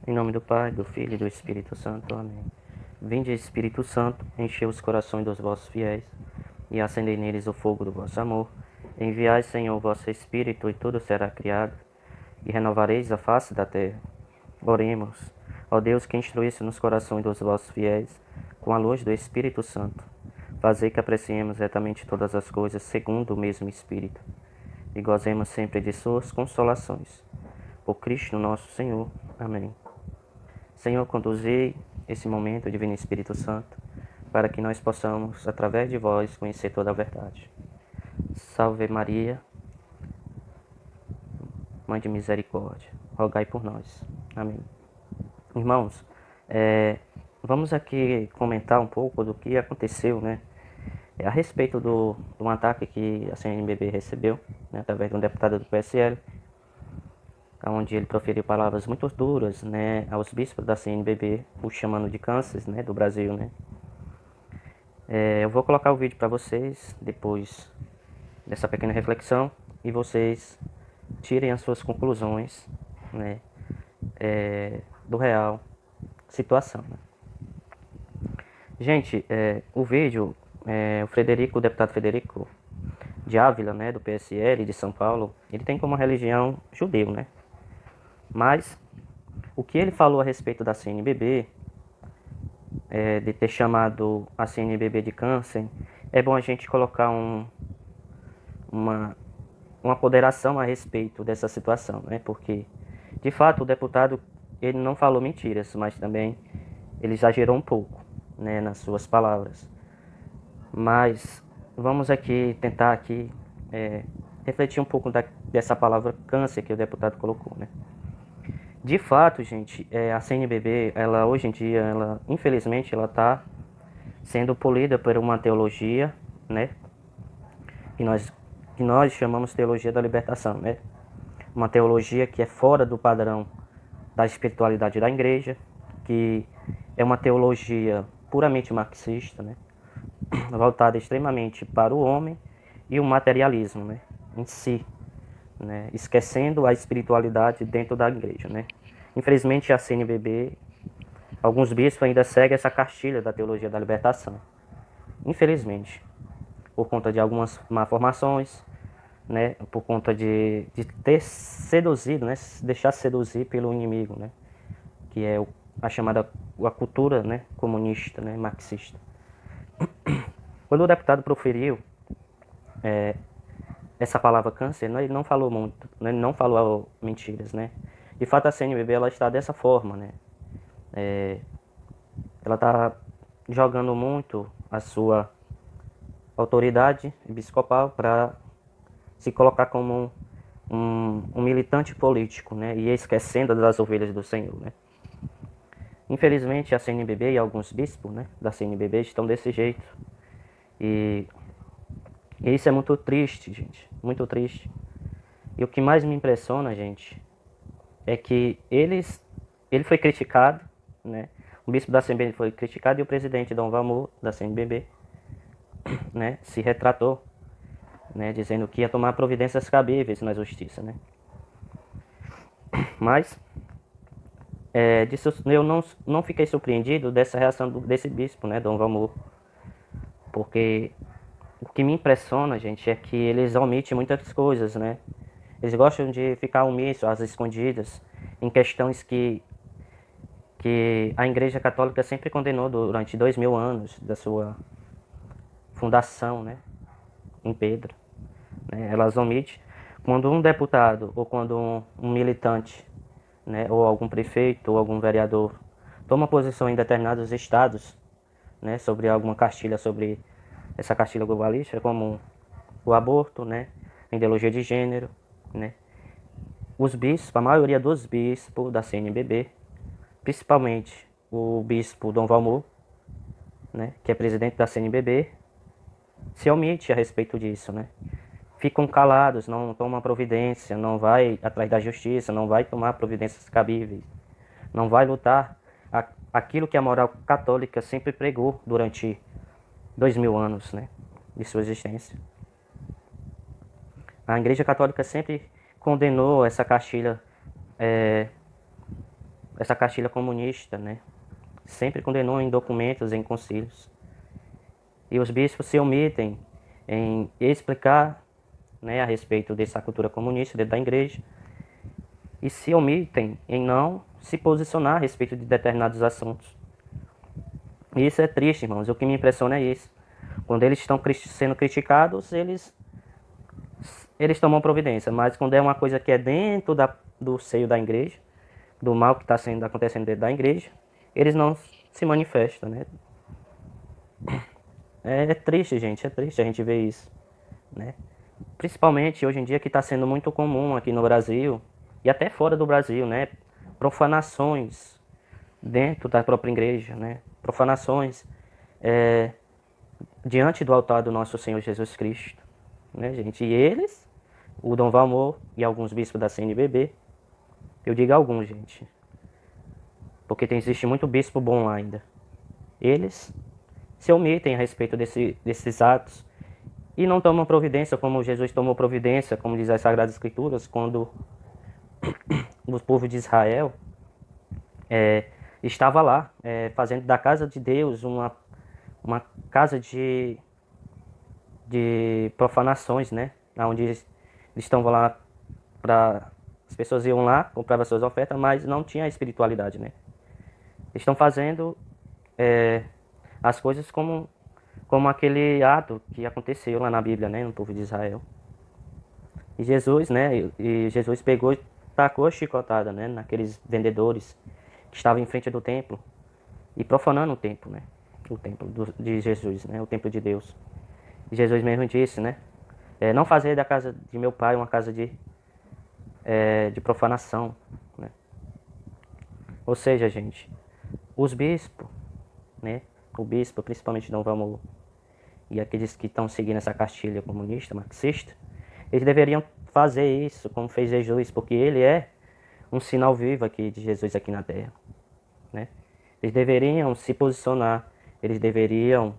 Em nome do Pai, do Filho e do Espírito Santo. Amém. Vinde, Espírito Santo, enchei os corações dos vossos fiéis e acendei neles o fogo do vosso amor. Enviai, Senhor, o vosso Espírito, e tudo será criado, e renovareis a face da terra. Oremos. Ó Deus, que instruísse nos corações dos vossos fiéis, com a luz do Espírito Santo, fazei que apreciemos retamente todas as coisas segundo o mesmo Espírito, e gozemos sempre de suas consolações. Por Cristo nosso Senhor. Amém. Senhor, conduzei esse momento, Divino Espírito Santo, para que nós possamos, através de vós, conhecer toda a verdade. Salve Maria, Mãe de Misericórdia, rogai por nós. Amém. Irmãos, vamos aqui comentar um pouco do que aconteceu, né? A respeito de um ataque que a CNBB recebeu, né, através de um deputado do PSL, onde ele proferiu palavras muito duras, né, aos bispos da CNBB, o chamando de cânceres, né, do Brasil, né. Eu vou colocar o vídeo para vocês depois dessa pequena reflexão e vocês tirem as suas conclusões, né, do real situação. Né. Gente, o vídeo, o deputado Frederico de Ávila, né, do PSL de São Paulo, ele tem como religião judeu, né? Mas o que ele falou a respeito da CNBB, de ter chamado a CNBB de câncer, é bom a gente colocar uma ponderação a respeito dessa situação, né? Porque, de fato, o deputado ele não falou mentiras, mas também ele exagerou um pouco, né, nas suas palavras. Mas vamos aqui tentar aqui refletir um pouco dessa palavra câncer que o deputado colocou, né? De fato, gente, a CNBB, ela hoje em dia, ela infelizmente, ela está sendo polida por uma teologia, né, que nós chamamos teologia da libertação, né? Uma teologia que é fora do padrão da espiritualidade da igreja, que é uma teologia puramente marxista, né? Voltada extremamente para o homem e o materialismo, né, em si, né, esquecendo a espiritualidade dentro da igreja, né. Infelizmente a CNBB, alguns bispos ainda seguem essa cartilha da teologia da libertação, infelizmente, por conta de algumas malformações, né, por conta de ter seduzido, né, deixar seduzir pelo inimigo, né, que é a chamada a cultura, né, comunista, né, marxista. Quando o deputado proferiu essa palavra câncer, né, ele não falou muito, né, ele não falou mentiras, né. De fato, a CNBB ela está dessa forma, né. Ela está jogando muito a sua autoridade episcopal para se colocar como um militante político, né, e esquecendo das ovelhas do Senhor, né. Infelizmente, a CNBB e alguns bispos, né, da CNBB estão desse jeito. E isso é muito triste, gente, muito triste. E o que mais me impressiona, gente, é que ele foi criticado, né? O bispo da CNBB foi criticado e o presidente Dom Valmor, da CNBB, né, se retratou, né, dizendo que ia tomar providências cabíveis na justiça, né? Mas disso, eu não fiquei surpreendido dessa reação desse bispo, né, Dom Valmor, porque o que me impressiona, gente, é que eles omitem muitas coisas, né? Eles gostam de ficar omissos, às escondidas, em questões que a Igreja Católica sempre condenou durante 2000 anos da sua fundação, né, em Pedro. Né? Elas omitem quando um deputado ou quando um militante, né, ou algum prefeito ou algum vereador toma posição em determinados estados, né, sobre alguma cartilha, sobre essa cartilha globalista, como o aborto, né, a ideologia de gênero, né. Os bispos, a maioria dos bispos da CNBB, principalmente o bispo Dom Valmor, né, que é presidente da CNBB, se omite a respeito disso, né. Ficam calados, não tomam providência, não vai atrás da justiça, não vai tomar providências cabíveis, não vai lutar aquilo que a moral católica sempre pregou durante 2000 anos, né, de sua existência. A Igreja Católica sempre condenou essa cartilha dessa cartilha comunista, né? Sempre condenou em documentos, em concílios. E os bispos se omitem em explicar, né, a respeito dessa cultura comunista dentro da igreja e se omitem em não se posicionar a respeito de determinados assuntos. E isso é triste, irmãos. O que me impressiona é isso. Quando eles estão sendo criticados, eles tomam providência. Mas quando é uma coisa que é dentro do seio da igreja, do mal que está acontecendo dentro da igreja, eles não se manifestam, né? É triste, gente. É triste a gente ver isso, né? Principalmente hoje em dia que está sendo muito comum aqui no Brasil e até fora do Brasil, né? Profanações dentro da própria igreja, né? Profanações diante do altar do nosso Senhor Jesus Cristo, né, gente? E eles, o Dom Valmor e alguns bispos da CNBB, eu digo alguns, gente, porque existe muito bispo bom lá ainda. Eles se omitem a respeito desses atos e não tomam providência como Jesus tomou providência, como diz as Sagradas Escrituras, quando o povo de Israel estava lá, fazendo da casa de Deus uma casa de profanações, né? Onde eles estavam lá para as pessoas iam lá, compravam suas ofertas, mas não tinha espiritualidade, né? Estão fazendo as coisas como aquele ato que aconteceu lá na Bíblia, né, no povo de Israel. E Jesus, né, e Jesus pegou e tacou a chicotada, né, naqueles vendedores que estavam em frente do templo e profanando o templo, né? O templo de Jesus, né? O templo de Deus. E Jesus mesmo disse, né? Não fazer da casa de meu pai uma casa de profanação, né? Ou seja, gente, os bispos, né? O bispo, principalmente Dom Valmor, e aqueles que estão seguindo essa cartilha comunista, marxista, eles deveriam fazer isso como fez Jesus, porque ele é um sinal vivo aqui de Jesus aqui na Terra, né? Eles deveriam se posicionar, eles deveriam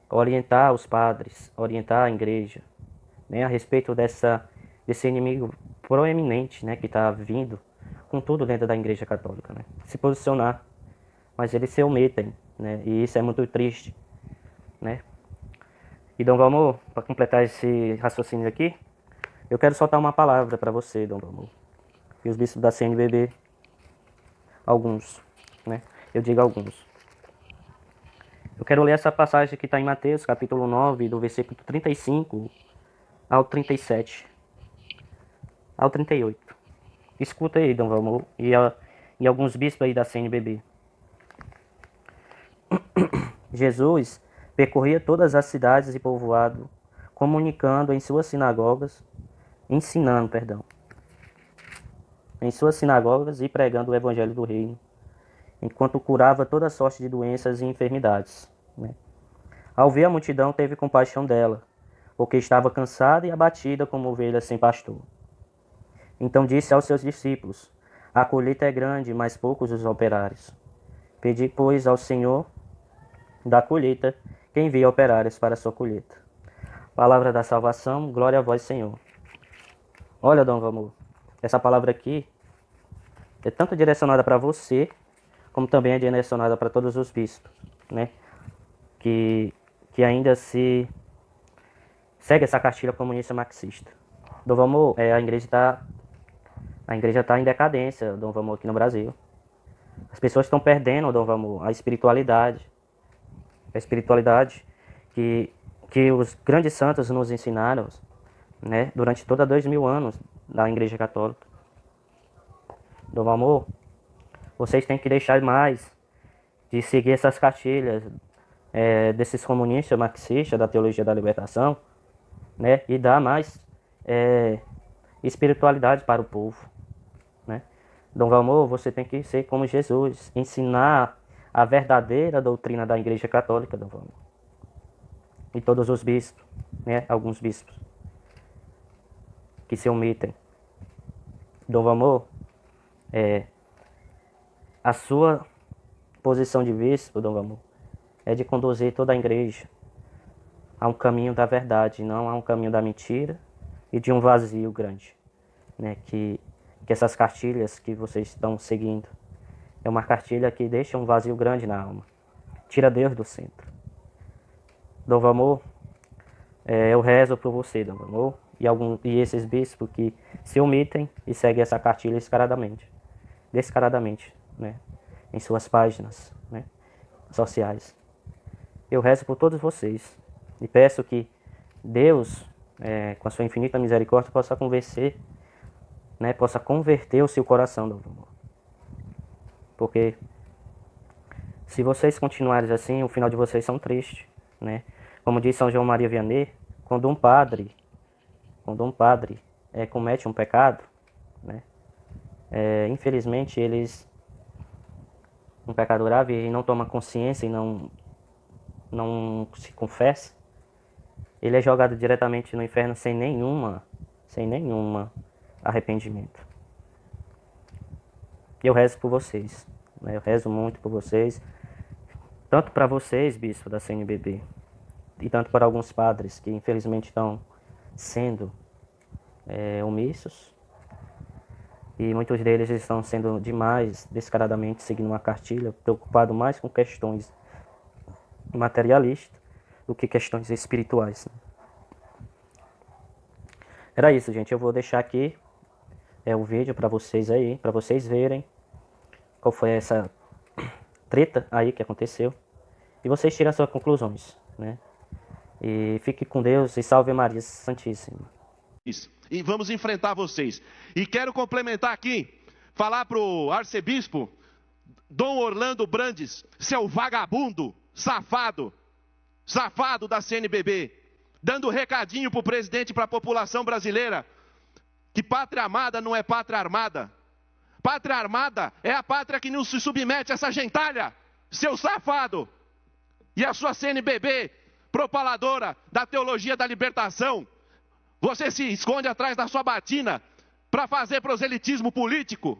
orientar os padres, orientar a igreja, né, a respeito desse inimigo proeminente, né, que está vindo com tudo dentro da igreja católica, né? Se posicionar, mas eles se omitem, né? E isso é muito triste, né? E Dom Valmor, para completar esse raciocínio aqui, eu quero soltar uma palavra para você, Dom Valmor. E os bispos da CNBB, alguns, né? Eu digo alguns. Eu quero ler essa passagem que está em Mateus, capítulo 9, do versículo 35 ao 37, ao 38. Escuta aí, Dom Valmor, e alguns bispos aí da CNBB. Jesus percorria todas as cidades e povoados, comunicando em suas sinagogas, ensinando, em suas sinagogas e pregando o evangelho do reino, enquanto curava toda sorte de doenças e enfermidades, né? Ao ver a multidão, teve compaixão dela, porque estava cansada e abatida como ovelha sem pastor. Então disse aos seus discípulos: a colheita é grande, mas poucos os operários. Pedi, pois, ao Senhor da colheita que envie operários para a sua colheita. Palavra da salvação, glória a vós, Senhor. Olha, Dom Valmor, essa palavra aqui é tanto direcionada para você, como também é direcionada para todos os bispos, né? Que ainda se segue essa cartilha comunista marxista. Dom Valmor, a igreja está em decadência, Dom Valmor, aqui no Brasil. As pessoas estão perdendo, Dom Valmor, a espiritualidade. A espiritualidade que os grandes santos nos ensinaram, né, durante toda 2000 anos da Igreja Católica. Dom Valmor, vocês têm que deixar mais de seguir essas cartilhas desses comunistas marxistas da teologia da libertação, né, e dar mais espiritualidade para o povo, né? Dom Valmor, você tem que ser como Jesus, ensinar a verdadeira doutrina da Igreja Católica, Dom Valmor. E todos os bispos, né, alguns bispos que se omitem. Dom Valmor, a sua posição de bispo, Dom Valmor, é de conduzir toda a igreja a um caminho da verdade, não a um caminho da mentira e de um vazio grande, né, que que essas cartilhas que vocês estão seguindo é uma cartilha que deixa um vazio grande na alma, tira Deus do centro. Dom Valmor, eu rezo por você, Dom Valmor, e esses bispos que se omitem e seguem essa cartilha descaradamente, né, em suas páginas, né, sociais. Eu rezo por todos vocês e peço que Deus, com a sua infinita misericórdia, possa convencer, né, possa converter o seu coração, Dom Valmor. Porque se vocês continuarem assim, o final de vocês são tristes, né? Como diz São João Maria Vianney, quando um padre comete um pecado, né? Infelizmente um pecado grave, e não toma consciência e não se confessa, ele é jogado diretamente no inferno sem nenhuma arrependimento. Eu rezo por vocês, né? Eu rezo muito por vocês, tanto para vocês, bispo da CNBB, e tanto para alguns padres que infelizmente estão sendo omissos, e muitos deles estão sendo demais, descaradamente, seguindo uma cartilha, preocupado mais com questões materialistas do que questões espirituais. Era isso, gente. Eu vou deixar aqui o vídeo para vocês aí, para vocês verem qual foi essa treta aí que aconteceu, e vocês tiram as suas conclusões, né? E fique com Deus e salve Maria Santíssima. E vamos enfrentar vocês. E quero complementar aqui, falar pro arcebispo Dom Orlando Brandes, seu vagabundo, safado da CNBB, dando recadinho pro presidente e pra população brasileira, que pátria amada não é pátria armada. Pátria armada é a pátria que não se submete a essa gentalha, seu safado. E a sua CNBB, propaladora da teologia da libertação, você se esconde atrás da sua batina para fazer proselitismo político,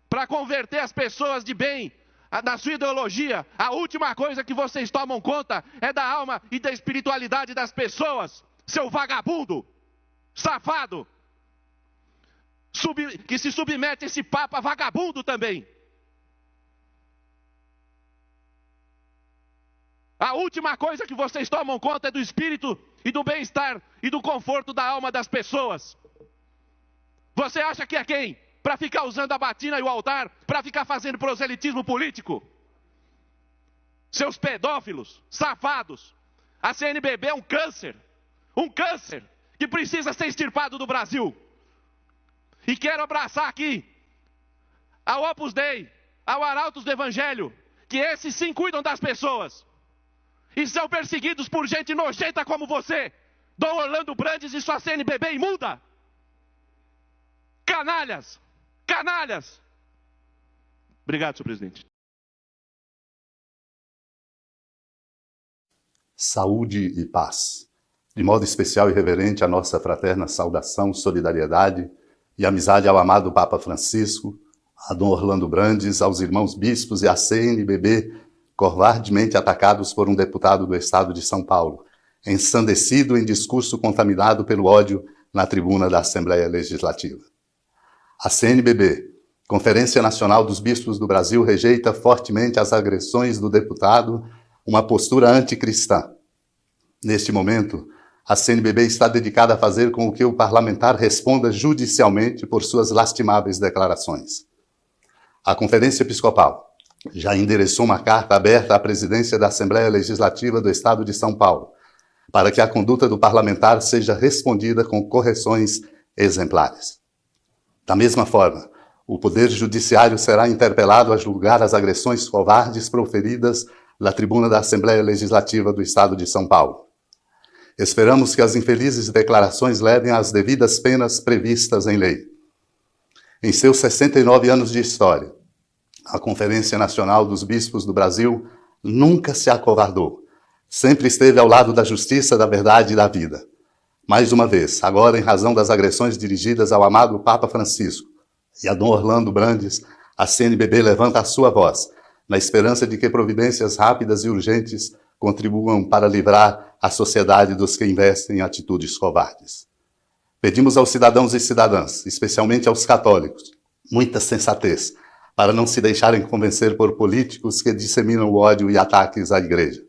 para converter as pessoas de bem na sua ideologia. A última coisa que vocês tomam conta é da alma e da espiritualidade das pessoas, seu vagabundo, safado, que se submete a esse papa vagabundo também. A última coisa que vocês tomam conta é do espírito e do bem-estar e do conforto da alma das pessoas. Você acha que é quem? Para ficar usando a batina e o altar, para ficar fazendo proselitismo político? Seus pedófilos, safados. A CNBB é um câncer que precisa ser extirpado do Brasil. E quero abraçar aqui ao Opus Dei, ao Arautos do Evangelho, que esses sim cuidam das pessoas e são perseguidos por gente nojenta como você, Dom Orlando Brandes e sua CNBB imunda. Canalhas! Canalhas! Obrigado, senhor presidente. Saúde e paz. De modo especial e reverente, a nossa fraterna saudação, solidariedade e amizade ao amado Papa Francisco, a Dom Orlando Brandes, aos irmãos bispos e à CNBB, covardemente atacados por um deputado do Estado de São Paulo, ensandecido em discurso contaminado pelo ódio na tribuna da Assembleia Legislativa. A CNBB, Conferência Nacional dos Bispos do Brasil, rejeita fortemente as agressões do deputado, uma postura anticristã. Neste momento, a CNBB está dedicada a fazer com que o parlamentar responda judicialmente por suas lastimáveis declarações. A Conferência Episcopal já endereçou uma carta aberta à presidência da Assembleia Legislativa do Estado de São Paulo, para que a conduta do parlamentar seja respondida com correções exemplares. Da mesma forma, o Poder Judiciário será interpelado a julgar as agressões covardes proferidas na tribuna da Assembleia Legislativa do Estado de São Paulo. Esperamos que as infelizes declarações levem às devidas penas previstas em lei. Em seus 69 anos de história, a Conferência Nacional dos Bispos do Brasil nunca se acovardou. Sempre esteve ao lado da justiça, da verdade e da vida. Mais uma vez, agora em razão das agressões dirigidas ao amado Papa Francisco e a Dom Orlando Brandes, a CNBB levanta a sua voz, na esperança de que providências rápidas e urgentes contribuam para livrar a sociedade dos que investem em atitudes covardes. Pedimos aos cidadãos e cidadãs, especialmente aos católicos, muita sensatez, para não se deixarem convencer por políticos que disseminam ódio e ataques à Igreja.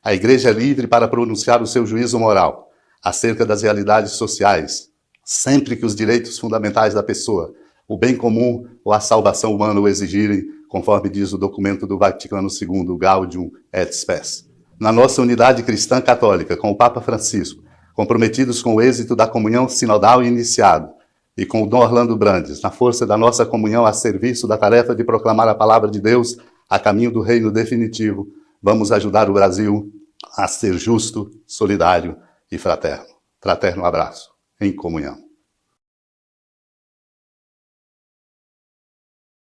A Igreja é livre para pronunciar o seu juízo moral acerca das realidades sociais, sempre que os direitos fundamentais da pessoa, o bem comum ou a salvação humana o exigirem, conforme diz o documento do Vaticano II, Gaudium et Spes. Na nossa unidade cristã católica, com o Papa Francisco, comprometidos com o êxito da comunhão sinodal iniciado, e com o Dom Orlando Brandes, na força da nossa comunhão a serviço da tarefa de proclamar a palavra de Deus a caminho do reino definitivo, vamos ajudar o Brasil a ser justo, solidário e fraterno. Fraterno abraço, em comunhão.